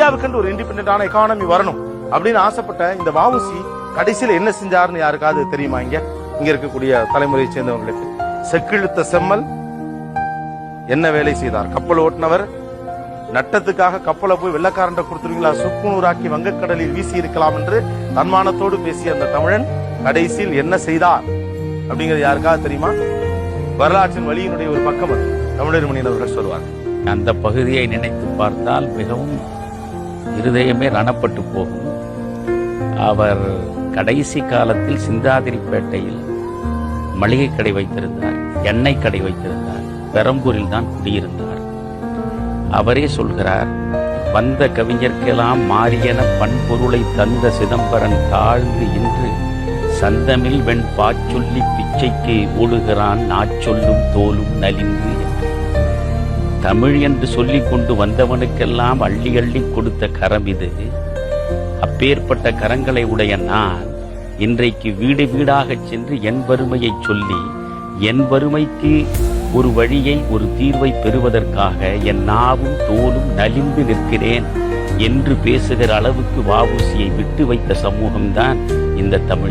இந்தியாவுக்கு ஒரு இண்டிபெண்டன்டான எக்கானமி வரணும் அப்படின்னு ஆசைப்பட்ட இந்த வஉசி கடைசியில என்ன செஞ்சாருன்னு யாருக்காவது தெரியுமா? இங்க இருக்கக்கூடிய தலைமுறையை சேர்ந்தவங்களுக்கு செக்கிழுத்த செம்மல் என்ன வேலை செய்தார்? கப்பல் ஓட்டுனவர். நட்டத்துக்காக கப்பலை போய் வெள்ளக்காரன் கொடுத்துருவீங்களா, சுக்குநூறாக்கி வங்கக்கடலில் வீசி இருக்கலாம் என்று தன்மானத்தோடு பேசிய அந்த தமிழன் கடைசியில் என்ன செய்தார் அப்படிங்கிறது யாருக்காவது தெரியுமா? வரலாற்றின் வழியினுடைய ஒரு பக்கம் அது. தமிழர் மணியன் அவர்கள் சொல்வார். அந்த பகுதியை நினைத்து பார்த்தால் மிகவும் இருதயமே ரணப்பட்டு போகும். அவர் கடைசி காலத்தில் சிந்தாதிரிப்பேட்டையில் மளிகை கடை வைத்திருந்தார், எண்ணெய் கடை வைத்திருந்தார், பெரம்பூரில் தான் குடியிருந்தார். அவரே சொல்கிறார், வந்த கவிஞர்க்கெல்லாம் மாறியன பண்பொருளை தந்த சிதம்பரன் தாழ்ந்து இன்று சந்தமில் வெண் பாச்சொல்லி பிச்சைக்கு ஓடுகிறான் நாச்சொல்லும் தோலும் நலிந்து என்று. தமிழ் என்று சொல்லிக் கொண்டு வந்தவனுக்கெல்லாம் அள்ளி அள்ளி கொடுத்த கரம் இது. அப்பேற்பட்ட கரங்களை உடைய நான் இன்றைக்கு வீடு வீடாக சென்று என் வறுமையை சொல்லி என் வறுமைக்கு ஒரு வழியை, ஒரு தீர்வை பெறுவதற்காக என் நாவும் தோலும் நலிந்து நிற்கிறேன் என்று பேசுகிற அளவுக்கு வஉசியை விட்டு வைத்த சமூகம்தான் இந்த தமிழ்.